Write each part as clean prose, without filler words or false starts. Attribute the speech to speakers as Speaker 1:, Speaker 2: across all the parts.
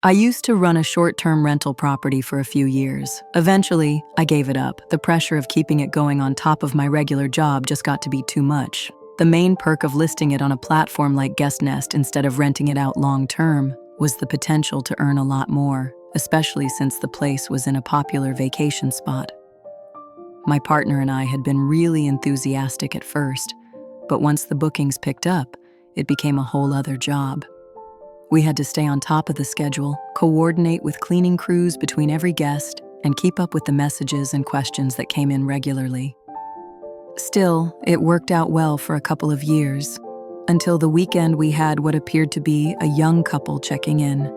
Speaker 1: I used to run a short-term rental property for a few years. Eventually, I gave it up. The pressure of keeping it going on top of my regular job just got to be too much. The main perk of listing it on a platform like Guest Nest instead of renting it out long-term was the potential to earn a lot more, especially since the place was in a popular vacation spot. My partner and I had been really enthusiastic at first, but once the bookings picked up, it became a whole other job. We had to stay on top of the schedule, coordinate with cleaning crews between every guest, and keep up with the messages and questions that came in regularly. Still, it worked out well for a couple of years, until the weekend we had what appeared to be a young couple checking in.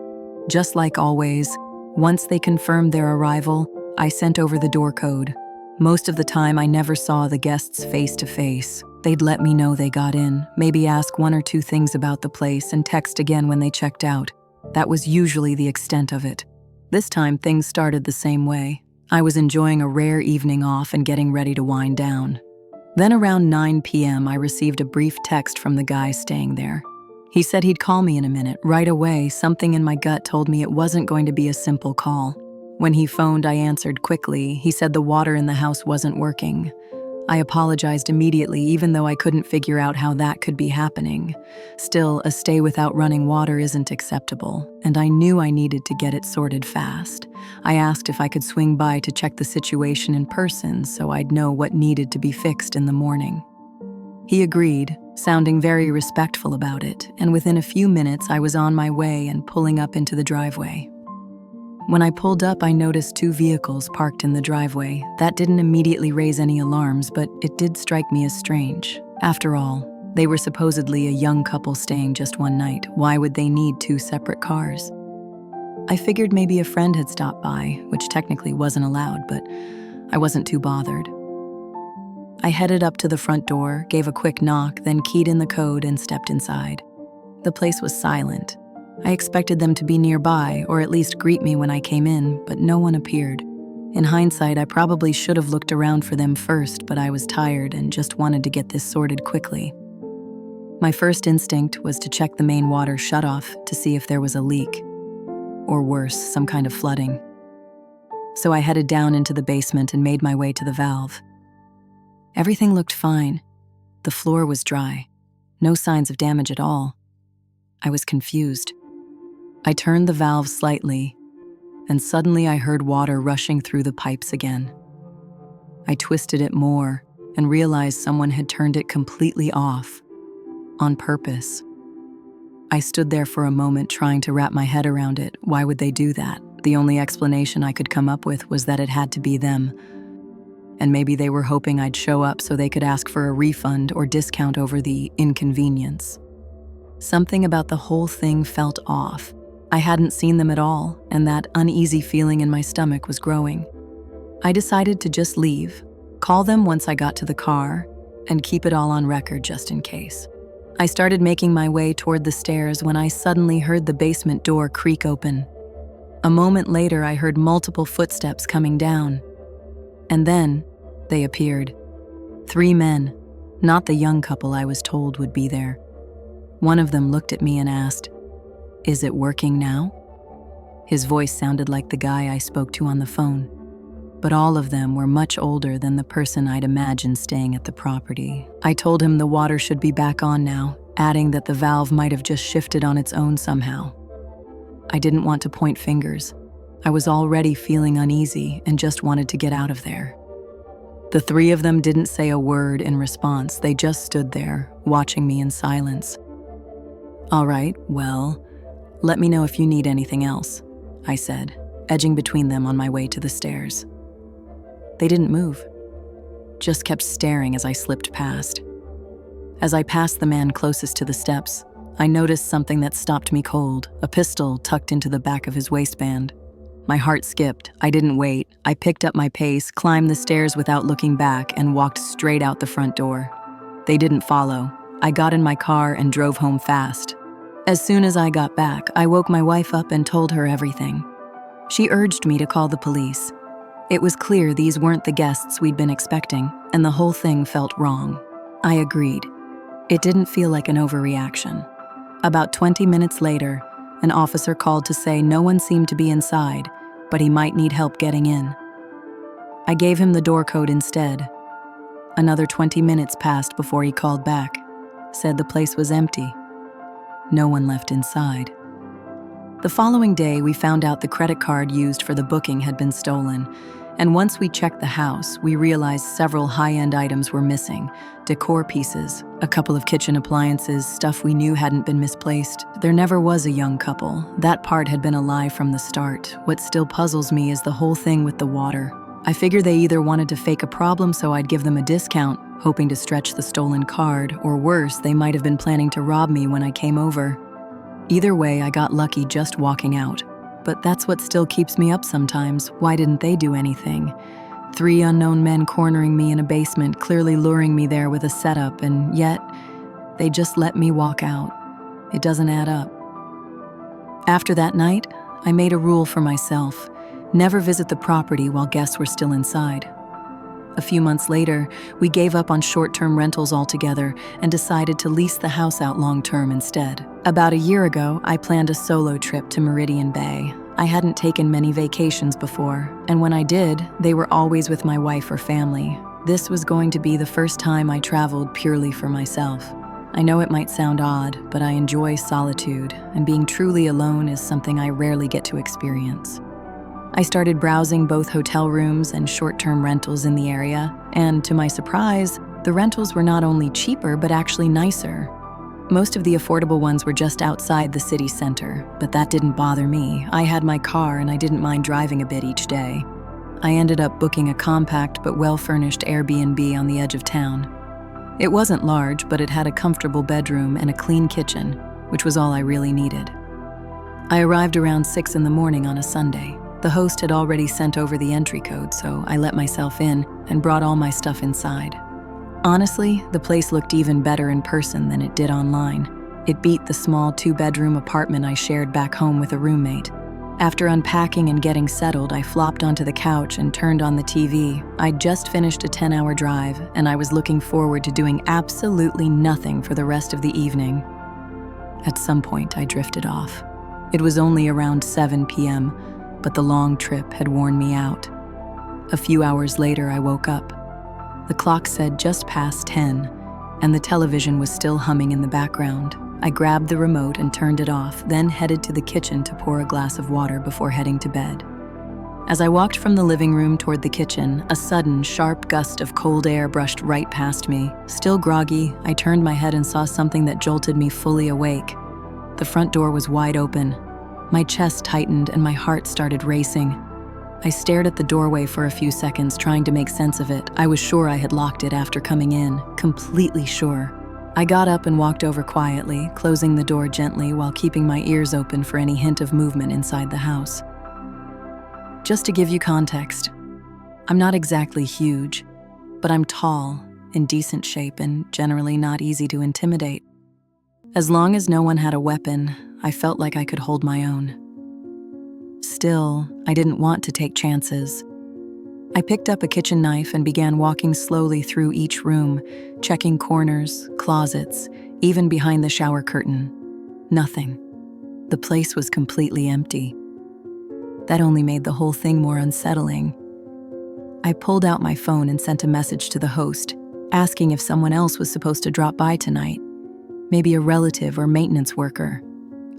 Speaker 1: Just like always, once they confirmed their arrival, I sent over the door code. Most of the time, I never saw the guests face to face. They'd let me know they got in, maybe ask one or two things about the place, and text again when they checked out. That was usually the extent of it. This time, things started the same way. I was enjoying a rare evening off and getting ready to wind down. Then around 9 p.m., I received a brief text from the guy staying there. He said he'd call me in a minute. Right away, something in my gut told me it wasn't going to be a simple call. When he phoned, I answered quickly. He said the water in the house wasn't working. I apologized immediately, even though I couldn't figure out how that could be happening. Still, a stay without running water isn't acceptable, and I knew I needed to get it sorted fast. I asked if I could swing by to check the situation in person so I'd know what needed to be fixed in the morning. He agreed, sounding very respectful about it, and within a few minutes I was on my way and pulling up into the driveway. When I pulled up, I noticed 2 vehicles parked in the driveway. That didn't immediately raise any alarms, but it did strike me as strange. After all, they were supposedly a young couple staying just one night. Why would they need 2 separate cars? I figured maybe a friend had stopped by, which technically wasn't allowed, but I wasn't too bothered. I headed up to the front door, gave a quick knock, then keyed in the code and stepped inside. The place was silent. I expected them to be nearby, or at least greet me when I came in, but no one appeared. In hindsight, I probably should have looked around for them first, but I was tired and just wanted to get this sorted quickly. My first instinct was to check the main water shutoff to see if there was a leak, or worse, some kind of flooding. So I headed down into the basement and made my way to the valve. Everything looked fine. The floor was dry. No signs of damage at all. I was confused. I turned the valve slightly, and suddenly I heard water rushing through the pipes again. I twisted it more and realized someone had turned it completely off, on purpose. I stood there for a moment trying to wrap my head around it. Why would they do that? The only explanation I could come up with was that it had to be them. And maybe they were hoping I'd show up so they could ask for a refund or discount over the inconvenience. Something about the whole thing felt off. I hadn't seen them at all, and that uneasy feeling in my stomach was growing. I decided to just leave, call them once I got to the car, and keep it all on record just in case. I started making my way toward the stairs when I suddenly heard the basement door creak open. A moment later, I heard multiple footsteps coming down. And then, they appeared. 3 men, not the young couple I was told would be there. One of them looked at me and asked, "Is it working now?" His voice sounded like the guy I spoke to on the phone, but all of them were much older than the person I'd imagined staying at the property. I told him the water should be back on now, adding that the valve might have just shifted on its own somehow. I didn't want to point fingers. I was already feeling uneasy and just wanted to get out of there. The 3 of them didn't say a word in response. They just stood there, watching me in silence. "All right, well, let me know if you need anything else," I said, edging between them on my way to the stairs. They didn't move, just kept staring as I slipped past. As I passed the man closest to the steps, I noticed something that stopped me cold, a pistol tucked into the back of his waistband. My heart skipped. I didn't wait. I picked up my pace, climbed the stairs without looking back, and walked straight out the front door. They didn't follow. I got in my car and drove home fast. As soon as I got back, I woke my wife up and told her everything. She urged me to call the police. It was clear these weren't the guests we'd been expecting, and the whole thing felt wrong. I agreed. It didn't feel like an overreaction. About 20 minutes later, An officer called to say no one seemed to be inside, but he might need help getting in. I gave him the door code instead. Another 20 minutes passed before he called back, said the place was empty. No one left inside. The following day, we found out the credit card used for the booking had been stolen, and once we checked the house, we realized several high-end items were missing: decor pieces, a couple of kitchen appliances, stuff we knew hadn't been misplaced. There never was a young couple. That part had been a lie from the start. What still puzzles me is the whole thing with the water. I figure they either wanted to fake a problem so I'd give them a discount, hoping to stretch the stolen card, or worse, they might have been planning to rob me when I came over. Either way, I got lucky just walking out. But that's what still keeps me up sometimes. Why didn't they do anything? 3 unknown men cornering me in a basement, clearly luring me there with a setup, and yet they just let me walk out. It doesn't add up. After that night, I made a rule for myself: never visit the property while guests were still inside. A few months later, we gave up on short-term rentals altogether and decided to lease the house out long-term instead. About a year ago, I planned a solo trip to Meridian Bay. I hadn't taken many vacations before, and when I did, they were always with my wife or family. This was going to be the first time I traveled purely for myself. I know it might sound odd, but I enjoy solitude, and being truly alone is something I rarely get to experience. I started browsing both hotel rooms and short-term rentals in the area, and to my surprise, the rentals were not only cheaper but actually nicer. Most of the affordable ones were just outside the city center, but that didn't bother me. I had my car and I didn't mind driving a bit each day. I ended up booking a compact but well-furnished Airbnb on the edge of town. It wasn't large, but it had a comfortable bedroom and a clean kitchen, which was all I really needed. I arrived around 6 in the morning on a Sunday. The host had already sent over the entry code, so I let myself in and brought all my stuff inside. Honestly, the place looked even better in person than it did online. It beat the small 2-bedroom apartment I shared back home with a roommate. After unpacking and getting settled, I flopped onto the couch and turned on the TV. I'd just finished a 10-hour drive, and I was looking forward to doing absolutely nothing for the rest of the evening. At some point, I drifted off. It was only around 7 p.m., but the long trip had worn me out. A few hours later, I woke up. The clock said just past 10, and the television was still humming in the background. I grabbed the remote and turned it off, then headed to the kitchen to pour a glass of water before heading to bed. As I walked from the living room toward the kitchen, a sudden, sharp gust of cold air brushed right past me. Still groggy, I turned my head and saw something that jolted me fully awake. The front door was wide open. My chest tightened and my heart started racing. I stared at the doorway for a few seconds, trying to make sense of it. I was sure I had locked it after coming in, completely sure. I got up and walked over quietly, closing the door gently while keeping my ears open for any hint of movement inside the house. Just to give you context, I'm not exactly huge, but I'm tall, in decent shape, and generally not easy to intimidate. As long as no one had a weapon, I felt like I could hold my own. Still, I didn't want to take chances. I picked up a kitchen knife and began walking slowly through each room, checking corners, closets, even behind the shower curtain. Nothing. The place was completely empty. That only made the whole thing more unsettling. I pulled out my phone and sent a message to the host, asking if someone else was supposed to drop by tonight, maybe a relative or maintenance worker.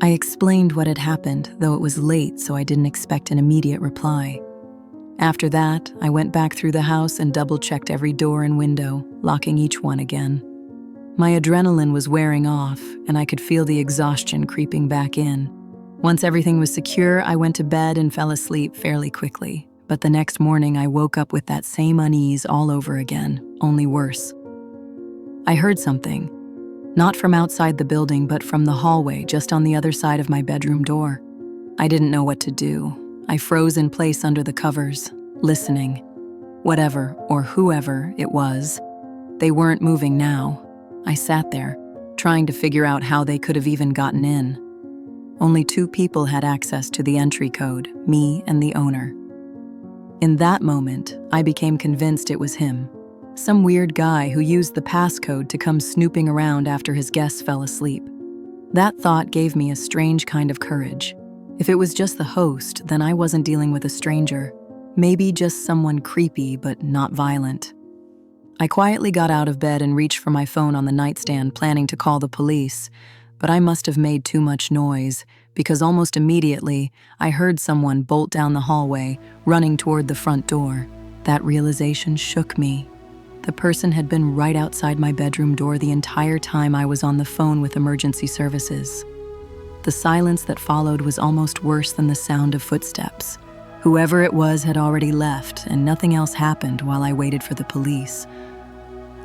Speaker 1: I explained what had happened, though it was late, so I didn't expect an immediate reply. After that, I went back through the house and double-checked every door and window, locking each one again. My adrenaline was wearing off, and I could feel the exhaustion creeping back in. Once everything was secure, I went to bed and fell asleep fairly quickly. But the next morning, I woke up with that same unease all over again, only worse. I heard something. Not from outside the building, but from the hallway just on the other side of my bedroom door. I didn't know what to do. I froze in place under the covers, listening. Whatever or whoever it was, they weren't moving now. I sat there, trying to figure out how they could have even gotten in. Only 2 people had access to the entry code, me and the owner. In that moment, I became convinced it was him. Some weird guy who used the passcode to come snooping around after his guests fell asleep. That thought gave me a strange kind of courage. If it was just the host, then I wasn't dealing with a stranger. Maybe just someone creepy but not violent. I quietly got out of bed and reached for my phone on the nightstand, planning to call the police. But I must have made too much noise, because almost immediately, I heard someone bolt down the hallway, running toward the front door. That realization shook me. The person had been right outside my bedroom door the entire time I was on the phone with emergency services. The silence that followed was almost worse than the sound of footsteps. Whoever it was had already left, and nothing else happened while I waited for the police.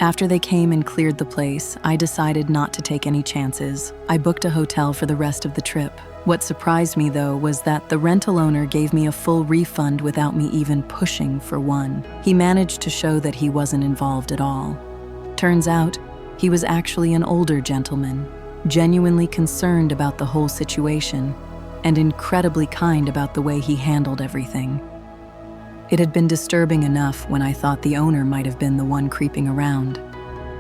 Speaker 1: After they came and cleared the place, I decided not to take any chances. I booked a hotel for the rest of the trip. What surprised me, though, was that the rental owner gave me a full refund without me even pushing for one. He managed to show that he wasn't involved at all. Turns out, he was actually an older gentleman, genuinely concerned about the whole situation, and incredibly kind about the way he handled everything. It had been disturbing enough when I thought the owner might have been the one creeping around,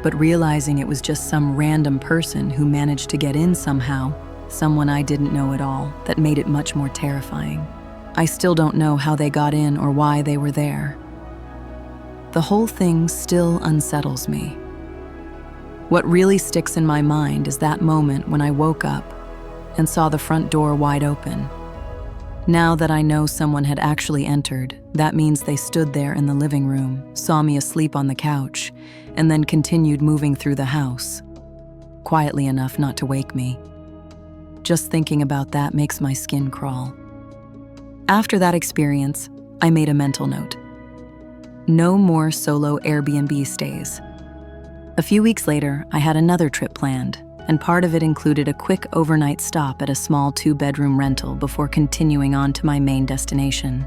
Speaker 1: but realizing it was just some random person who managed to get in somehow, someone I didn't know at all, that made it much more terrifying. I still don't know how they got in or why they were there. The whole thing still unsettles me. What really sticks in my mind is that moment when I woke up and saw the front door wide open. Now that I know someone had actually entered, that means they stood there in the living room, saw me asleep on the couch, and then continued moving through the house, quietly enough not to wake me. Just thinking about that makes my skin crawl. After that experience, I made a mental note. No more solo Airbnb stays. A few weeks later, I had another trip planned, and part of it included a quick overnight stop at a small 2-bedroom rental before continuing on to my main destination.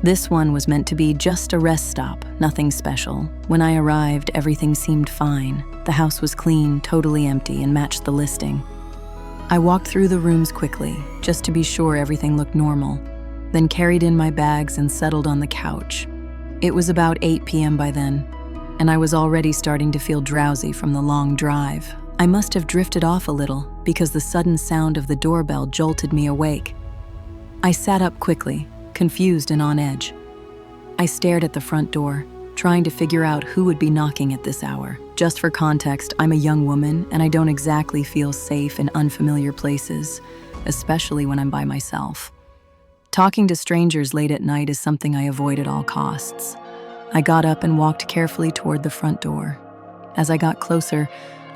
Speaker 1: This one was meant to be just a rest stop, nothing special. When I arrived, everything seemed fine. The house was clean, totally empty, and matched the listing. I walked through the rooms quickly, just to be sure everything looked normal, then carried in my bags and settled on the couch. It was about 8 p.m. by then, and I was already starting to feel drowsy from the long drive. I must have drifted off a little because the sudden sound of the doorbell jolted me awake. I sat up quickly, confused and on edge. I stared at the front door, trying to figure out who would be knocking at this hour. Just for context, I'm a young woman and I don't exactly feel safe in unfamiliar places, especially when I'm by myself. Talking to strangers late at night is something I avoid at all costs. I got up and walked carefully toward the front door. As I got closer,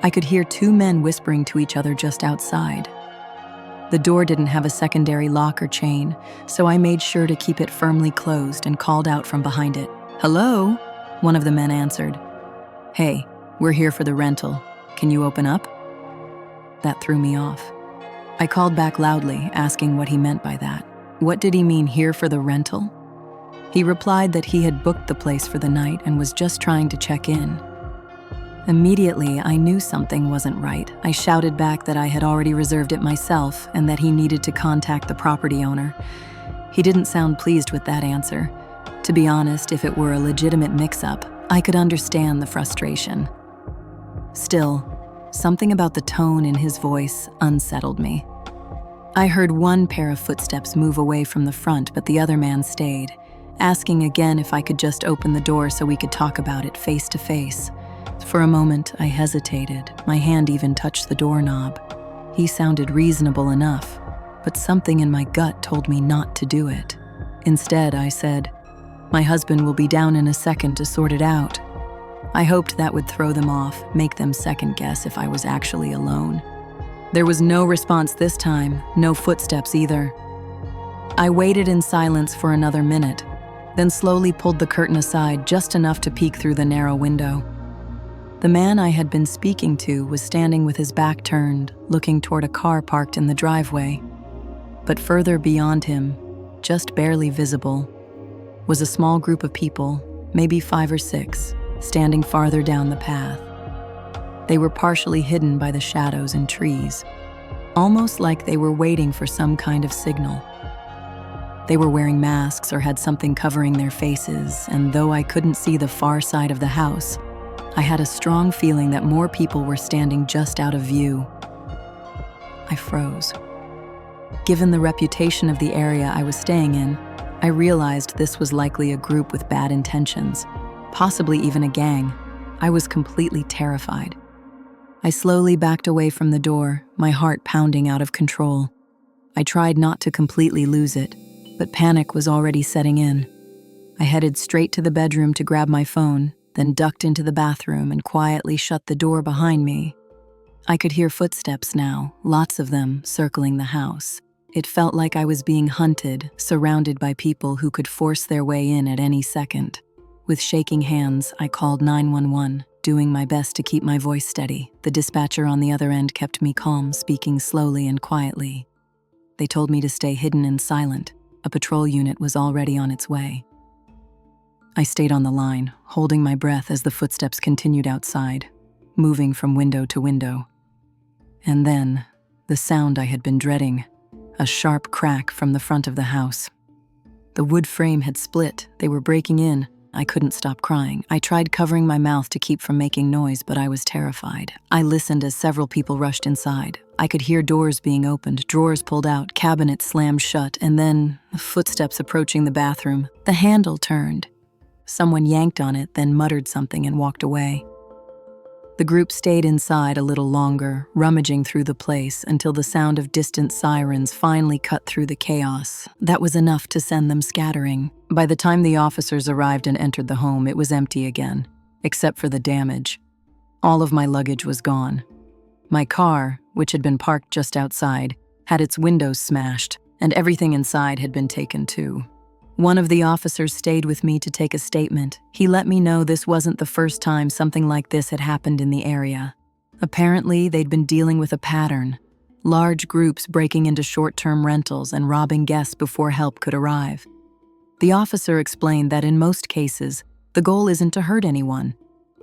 Speaker 1: I could hear 2 men whispering to each other just outside. The door didn't have a secondary lock or chain, so I made sure to keep it firmly closed and called out from behind it. "Hello?" One of the men answered. "Hey, we're here for the rental. Can you open up?" That threw me off. I called back loudly, asking what he meant by that. What did he mean, here for the rental? He replied that he had booked the place for the night and was just trying to check in. Immediately, I knew something wasn't right. I shouted back that I had already reserved it myself and that he needed to contact the property owner. He didn't sound pleased with that answer. To be honest, if it were a legitimate mix-up, I could understand the frustration. Still, something about the tone in his voice unsettled me. I heard one pair of footsteps move away from the front, but the other man stayed, asking again if I could just open the door so we could talk about it face to face. For a moment, I hesitated. My hand even touched the doorknob. He sounded reasonable enough, but something in my gut told me not to do it. Instead, I said, "My husband will be down in a second to sort it out." I hoped that would throw them off, make them second guess if I was actually alone. There was no response this time, no footsteps either. I waited in silence for another minute, then slowly pulled the curtain aside just enough to peek through the narrow window. The man I had been speaking to was standing with his back turned, looking toward a car parked in the driveway. But further beyond him, just barely visible, was a small group of people, maybe 5 or 6, standing farther down the path. They were partially hidden by the shadows and trees, almost like they were waiting for some kind of signal. They were wearing masks or had something covering their faces, and though I couldn't see the far side of the house, I had a strong feeling that more people were standing just out of view. I froze. Given the reputation of the area I was staying in, I realized this was likely a group with bad intentions, possibly even a gang. I was completely terrified. I slowly backed away from the door, my heart pounding out of control. I tried not to completely lose it, but panic was already setting in. I headed straight to the bedroom to grab my phone, then ducked into the bathroom and quietly shut the door behind me. I could hear footsteps now, lots of them circling the house. It felt like I was being hunted, surrounded by people who could force their way in at any second. With shaking hands, I called 911, doing my best to keep my voice steady. The dispatcher on the other end kept me calm, speaking slowly and quietly. They told me to stay hidden and silent. A patrol unit was already on its way. I stayed on the line, holding my breath as the footsteps continued outside, moving from window to window. And then, the sound I had been dreading, a sharp crack from the front of the house. The wood frame had split. They were breaking in. I couldn't stop crying. I tried covering my mouth to keep from making noise, but I was terrified. I listened as several people rushed inside. I could hear doors being opened, drawers pulled out, cabinets slammed shut, and then footsteps approaching the bathroom. The handle turned. Someone yanked on it, then muttered something and walked away. The group stayed inside a little longer, rummaging through the place until the sound of distant sirens finally cut through the chaos. That was enough to send them scattering. By the time the officers arrived and entered the home, it was empty again, except for the damage. All of my luggage was gone. My car, which had been parked just outside, had its windows smashed, and everything inside had been taken too. One of the officers stayed with me to take a statement. He let me know this wasn't the first time something like this had happened in the area. Apparently, they'd been dealing with a pattern. Large groups breaking into short-term rentals and robbing guests before help could arrive. The officer explained that in most cases, the goal isn't to hurt anyone.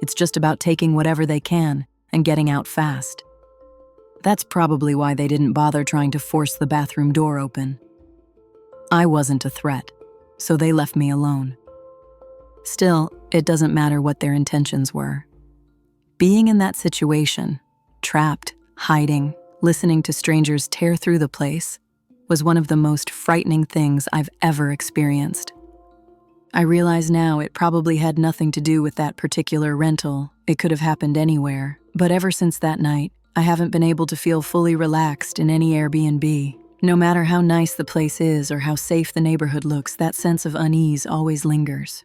Speaker 1: It's just about taking whatever they can and getting out fast. That's probably why they didn't bother trying to force the bathroom door open. I wasn't a threat, so they left me alone. Still, it doesn't matter what their intentions were. Being in that situation, trapped, hiding, listening to strangers tear through the place, was one of the most frightening things I've ever experienced. I realize now it probably had nothing to do with that particular rental. It could have happened anywhere. But ever since that night, I haven't been able to feel fully relaxed in any Airbnb. No matter how nice the place is or how safe the neighborhood looks, that sense of unease always lingers.